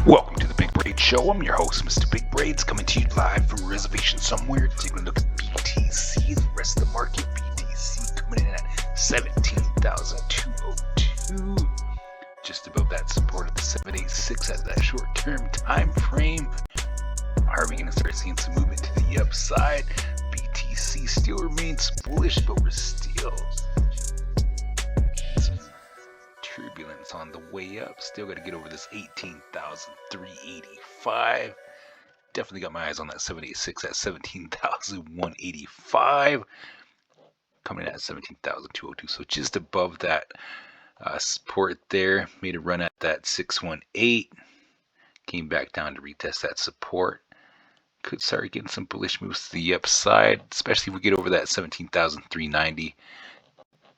Welcome to the Big Braid Show. I'm your host, Mr. Big Braids, coming to you live from a reservation somewhere. Taking a look at BTC, the rest of the market. BTC coming in at 17,202, just above that support of the 786 at that short-term time frame. Are we going to start seeing some movement to the upside? BTC still remains bullish, but we're still some turbulence on the way up. Still got to get over this 18,385. Definitely got my eyes on that 786 at 17,185. Coming in at 17,202. So just above that support there. Made a run at that 618. Came back down to retest that support. Could start getting some bullish moves to the upside, especially if we get over that 17,390.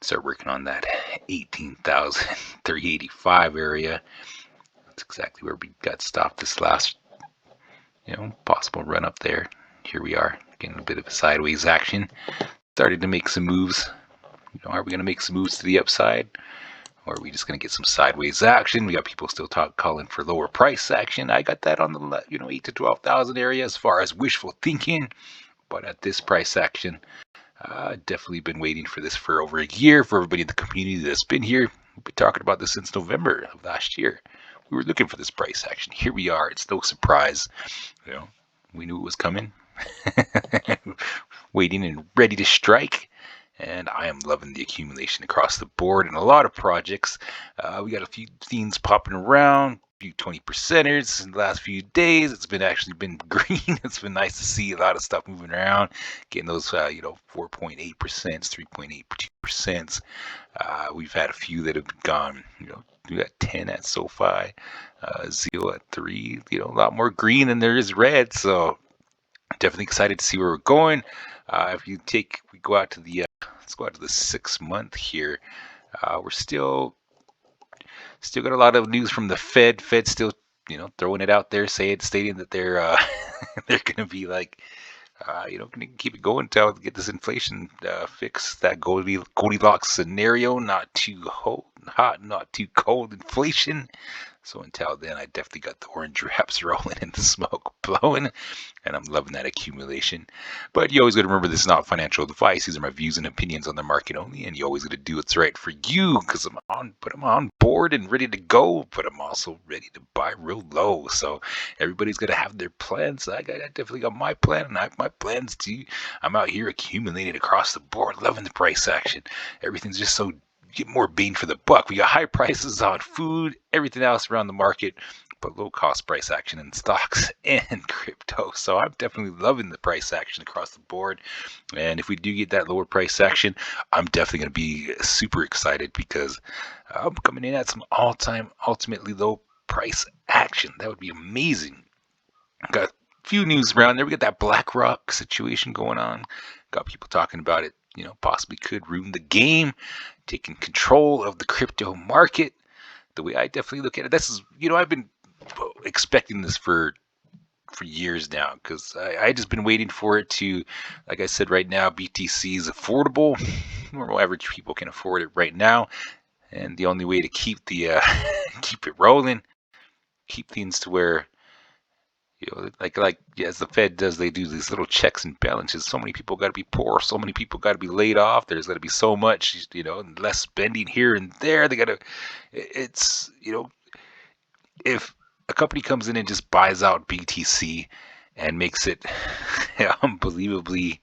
Start working on that 18,385 area. That's exactly where we got stopped this last, possible run up there. Here we are, getting a bit of a sideways action. Started to make some moves. Are we going to make some moves to the upside? Or are we just going to get some sideways action? We got people still calling for lower price action. I got that on the 8 to 12,000 area as far as wishful thinking. But at this price action, definitely been waiting for this for over a year. For everybody in the community that's been here, we've been talking about this since November of last year. We were looking for this price action. Here we are. It's no surprise. We knew it was coming. Waiting and ready to strike. And I am loving the accumulation across the board in a lot of projects. We got a few themes popping around, a few 20%ers in the last few days. It's been green. It's been nice to see a lot of stuff moving around, getting those 4.8%, 3.82%. We've had a few that have gone, we got 10 at SoFi, 0 at 3. A lot more green than there is red. So definitely excited to see where we're going. If we go out to the let's go out to the 6 month here. We're still got a lot of news from the Fed. Fed still, throwing it out there, stating that they're they're gonna be like, gonna keep it going until we get this inflation fixed. That Goldilocks scenario, not too hot, not too cold inflation. So until then, I definitely got the orange wraps rolling and the smoke blowing, and I'm loving that accumulation. But you always got to remember, this is not financial advice. These are my views and opinions on the market only, and you always got to do what's right for you, because I'm on board and ready to go, but I'm also ready to buy real low. So everybody's got to have their plans. I definitely got my plan, and I have my plans too. I'm out here accumulating across the board, loving the price action. Everything's just so get more bang for the buck. We got high prices on food, everything else around the market, but low cost price action in stocks and crypto. So I'm definitely loving the price action across the board. And if we do get that lower price action, I'm definitely going to be super excited, because I'm coming in at some all-time ultimately low price action. That would be amazing. Got a few news around there. We got that BlackRock situation going on. Got people talking about it, possibly could ruin the game, taking control of the crypto market. The way I definitely look at it, this is, I've been expecting this for years now, because I just been waiting for it to, like I said, right now BTC is affordable. Normal average people can afford it right now, and the only way to keep the keep it rolling, keep things to where, as the Fed does, they do these little checks and balances. So many people got to be poor. So many people got to be laid off. There's got to be so much, less spending here and there. They got to, it's, if a company comes in and just buys out BTC and makes it unbelievably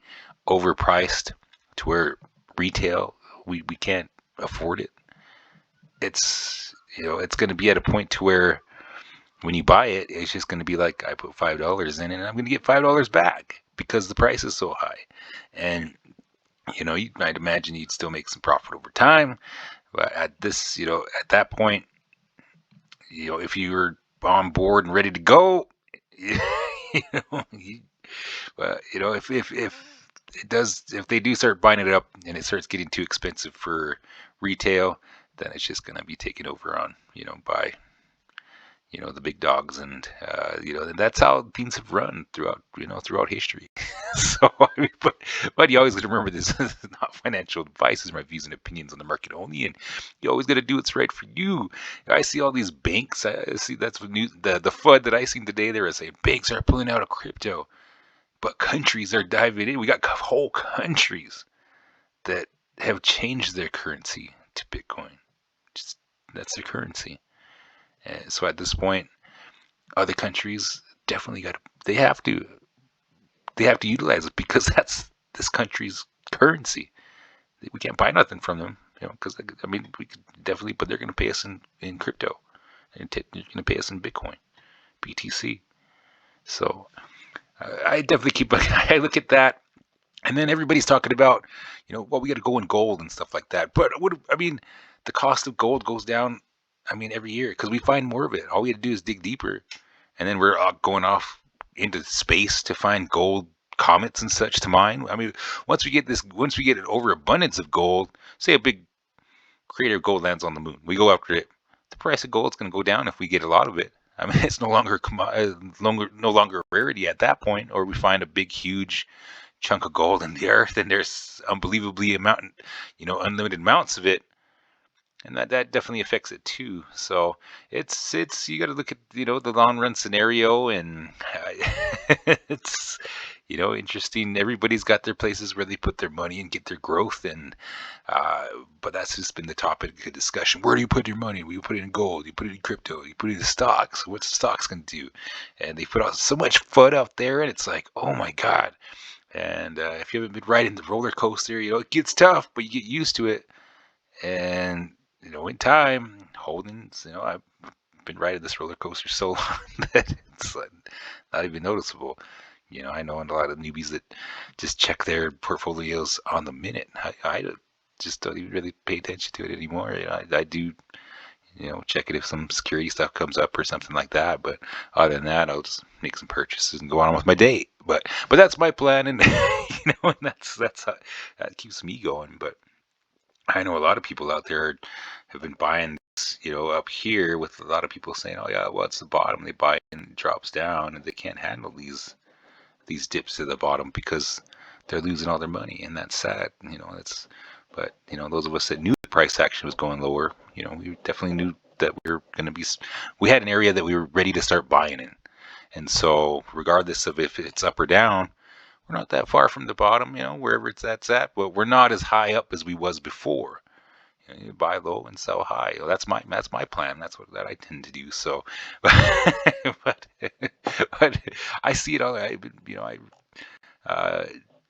overpriced to where retail, we can't afford it. It's, it's going to be at a point to where, when you buy it, it's just going to be like, I put $5 in and I'm going to get $5 back because the price is so high. And, you might imagine you'd still make some profit over time. But at this, at that point, if you're on board and ready to go, if they do start buying it up and it starts getting too expensive for retail, then it's just going to be taken over on, by the big dogs, and that's how things have run throughout history. So, I mean, but you always got to remember this is not financial advice. These are my views and opinions on the market only, and you always got to do what's right for you. I see all these banks. I see that's what the FUD that I seen today. They were saying banks are pulling out of crypto, but countries are diving in. We got whole countries that have changed their currency to Bitcoin. Just that's their currency. And so at this point, other countries definitely got they have to utilize it because that's this country's currency. We can't buy nothing from them, because I mean we could definitely, but they're going to pay us in crypto, and they're going to pay us in Bitcoin, BTC. So I definitely I look at that. And then everybody's talking about, well, we got to go in gold and stuff like that. But I mean, the cost of gold goes down, I mean, every year because we find more of it. All we have to do is dig deeper. And then we're going off into space to find gold comets and such to mine. I mean, once we get an overabundance of gold, say a big creator of gold lands on the moon, we go after it. The price of gold's going to go down if we get a lot of it. I mean, it's no longer a rarity at that point, or we find a big, huge chunk of gold in the earth, and there's unlimited amounts of it, and that definitely affects it too. So it's you got to look at the long run scenario, and it's interesting. Everybody's got their places where they put their money and get their growth, and but that's just been the topic of discussion. Where do you put your money? Will you put it in gold? You put it in crypto? You put it in stocks? What's the stocks going to do? And they put out so much FUD out there, and it's like, oh my god. And if you haven't been riding the roller coaster, it gets tough, but you get used to it. And in time, holdings, I've been riding this roller coaster so long that it's not even noticeable. I know a lot of newbies that just check their portfolios on the minute. I just don't even really pay attention to it anymore. I do, check it if some security stuff comes up or something like that. But other than that, I'll just make some purchases and go on with my day. But that's my plan, and and that's how that keeps me going. But I know a lot of people out there have been buying this, up here, with a lot of people saying, "Oh yeah, well it's the bottom." They buy and it drops down, and they can't handle these dips to the bottom because they're losing all their money, and that's sad. But those of us that knew the price action was going lower, we definitely knew that we were going to be. We had an area that we were ready to start buying in, and so regardless of if it's up or down, we're not that far from the bottom, wherever that's at, but we're not as high up as we was before. You buy low and sell high. That's my plan. That's what I tend to do. So, but I see it all. I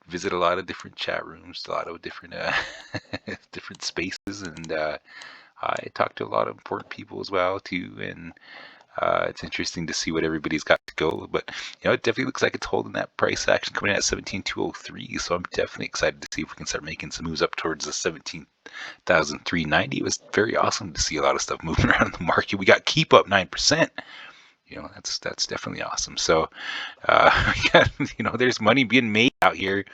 visit a lot of different chat rooms, a lot of different different spaces, and I talk to a lot of important people as well too. And it's interesting to see what everybody's got to go, but it definitely looks like it's holding that price action coming in at 17,203. So I'm definitely excited to see if we can start making some moves up towards the 17,390. It was very awesome to see a lot of stuff moving around in the market. We got keep up 9%. That's definitely awesome. So there's money being made out here,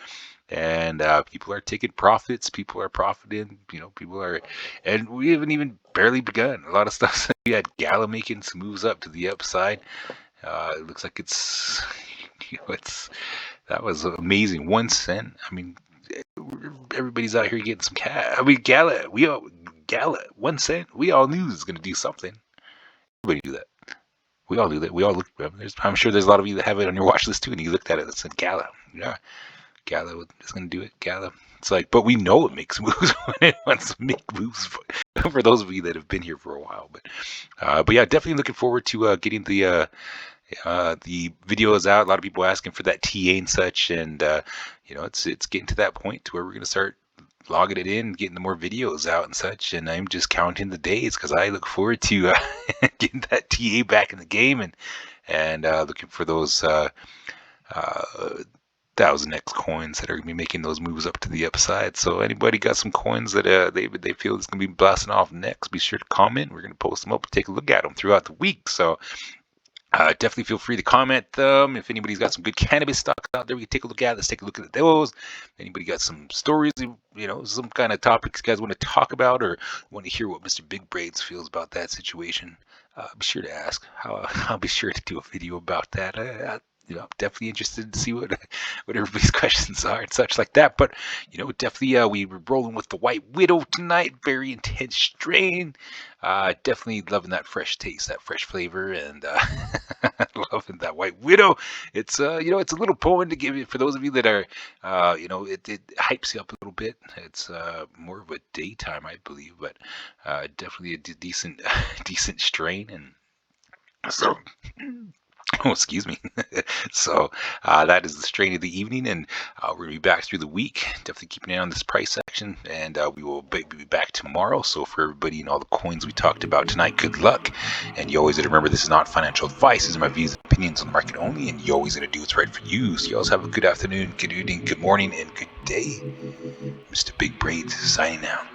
and people are taking profits. People are profiting. People are, and we haven't even barely begun. A lot of stuff. We had Gala making some moves up to the upside. It looks like it's that was amazing. 1 cent. I mean, everybody's out here getting some cash. I mean, Gala 1 cent. We all knew it was going to do something. Everybody knew that. We all knew that. We all looked. I'm sure there's a lot of you that have it on your watch list too, and you looked at it and said Gala. Yeah. Gala is going to do it. Gala. It's like, but we know it makes moves when it wants to make moves. For those of you that have been here for a while, but yeah, definitely looking forward to getting the videos out. A lot of people asking for that TA and such, and it's getting to that point to where we're going to start logging it in, getting the more videos out and such. And I'm just counting the days because I look forward to getting that TA back in the game, and looking for those 1000X coins that are going to be making those moves up to the upside. So anybody got some coins that they feel is going to be blasting off next, be sure to comment. We're going to post them up and take a look at them throughout the week. So definitely feel free to comment them. If anybody's got some good cannabis stocks out there, we can take a look at. Let's take a look at those. If anybody got some stories, some kind of topics you guys want to talk about, or want to hear what Mr. Big Braids feels about that situation, be sure to ask. I'll be sure to do a video about that. I'm definitely interested to see what everybody's questions are and such like that. But definitely we were rolling with the White Widow tonight. Very intense strain. Definitely loving that fresh taste, that fresh flavor, and loving that White Widow. It's a little poem to give you for those of you that are, it hypes you up a little bit. It's more of a daytime, I believe, but definitely a decent decent strain. And so oh, excuse me. So that is the strain of the evening, and we're gonna be back through the week. Definitely keep an eye on this price action, and we will be back tomorrow. So for everybody and all the coins we talked about tonight, good luck. And you always got to remember, this is not financial advice. These are my views and opinions on the market only, and you always got to do what's right for you. So you always have a good afternoon, good evening, good morning, and good day. Mr. Big Braids signing out.